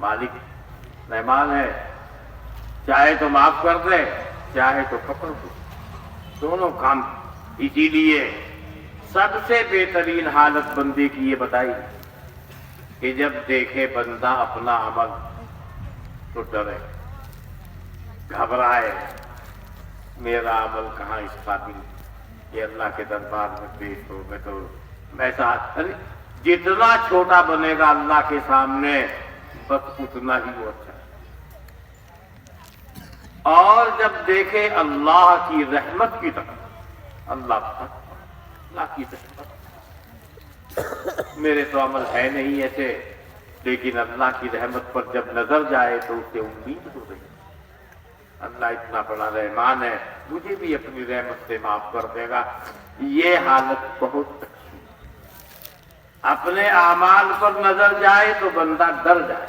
मालिक रहमान है, चाहे तो माफ कर दे, चाहे तो पकड़ दे, दोनों काम। इसीलिए सबसे बेहतरीन हालत बंदे की ये बताई कि जब देखे बंदा अपना अमल तो डरे, घबराए, मेरा अमल कहाँ इस काबिल ये अल्लाह के दरबार में पेश हो गए तो ऐसा। अरे जितना छोटा बनेगा अल्लाह के सामने बस उतना ही वो अच्छा। और जब देखे अल्लाह की रहमत की तरफ, अल्लाह की रहमत, मेरे तो अमल है नहीं ऐसे, लेकिन अल्लाह की रहमत पर जब नजर जाए तो उसे उम्मीद हो गई, अल्लाह इतना बड़ा रहमान है, मुझे भी अपनी रहमत से माफ कर देगा। ये हालत बहुत अच्छी। अपने आमाल पर नजर जाए तो बंदा डर जाए,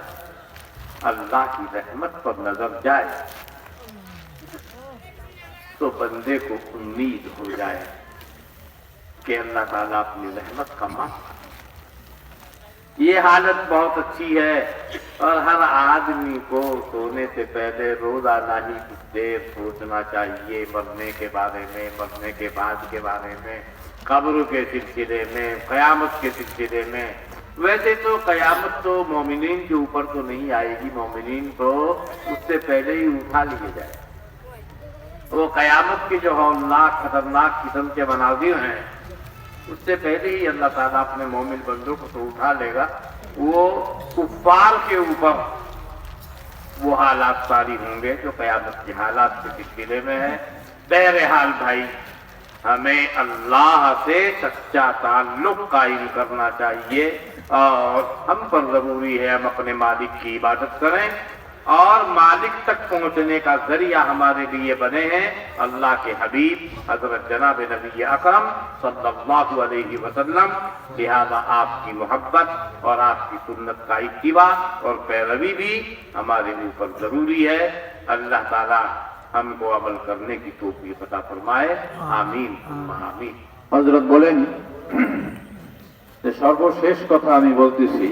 अल्लाह की रहमत पर नजर जाए तो बंदे को उम्मीद हो जाए कि अल्लाह ताला अपनी रहमत का माफ। ये हालत बहुत अच्छी है और हर आदमी को सोने से पहले रोजाना ही कुछ देर सोचना चाहिए मरने के बारे में, मरने के बाद के बारे में, कब्र के सिलसिले में, कयामत के सिलसिले में। वैसे तो कयामत तो मोमिनीन के ऊपर तो नहीं आएगी, मोमिनीन को उससे पहले ही उठा लिए जाए। वो कयामत के जो हौलनाक खतरनाक किस्म के मनाजिर हैं उससे पहले ही अल्लाह ताला अपने मोमिन बंदों को तो उठा लेगा। वो कुफ्फार के ऊपर वो हालात सारी होंगे जो कयामत के हालात के सिलसिले में है। बहरहाल भाई, हमें अल्लाह से सच्चा ताल्लुक कायम करना चाहिए और हम पर जरूरी है हम अपने मालिक की इबादत करें और मालिक तक पहुंचने का जरिया हमारे लिए बने हैं अल्लाह के हबीब हजरत जनाब नबी अकरम सल्लल्लाहु अलैहि वसल्लम। लिहाजा आपकी मोहब्बत और आपकी सुन्नत का इत्तिबा और पैरवी भी हमारे ऊपर जरूरी है। अल्लाह ताला हमको अमल करने की तौफीक अता फरमाए, आमीन आमीन। হযরত বলেন যে সর্বশেষ কথা আমি বলতেছি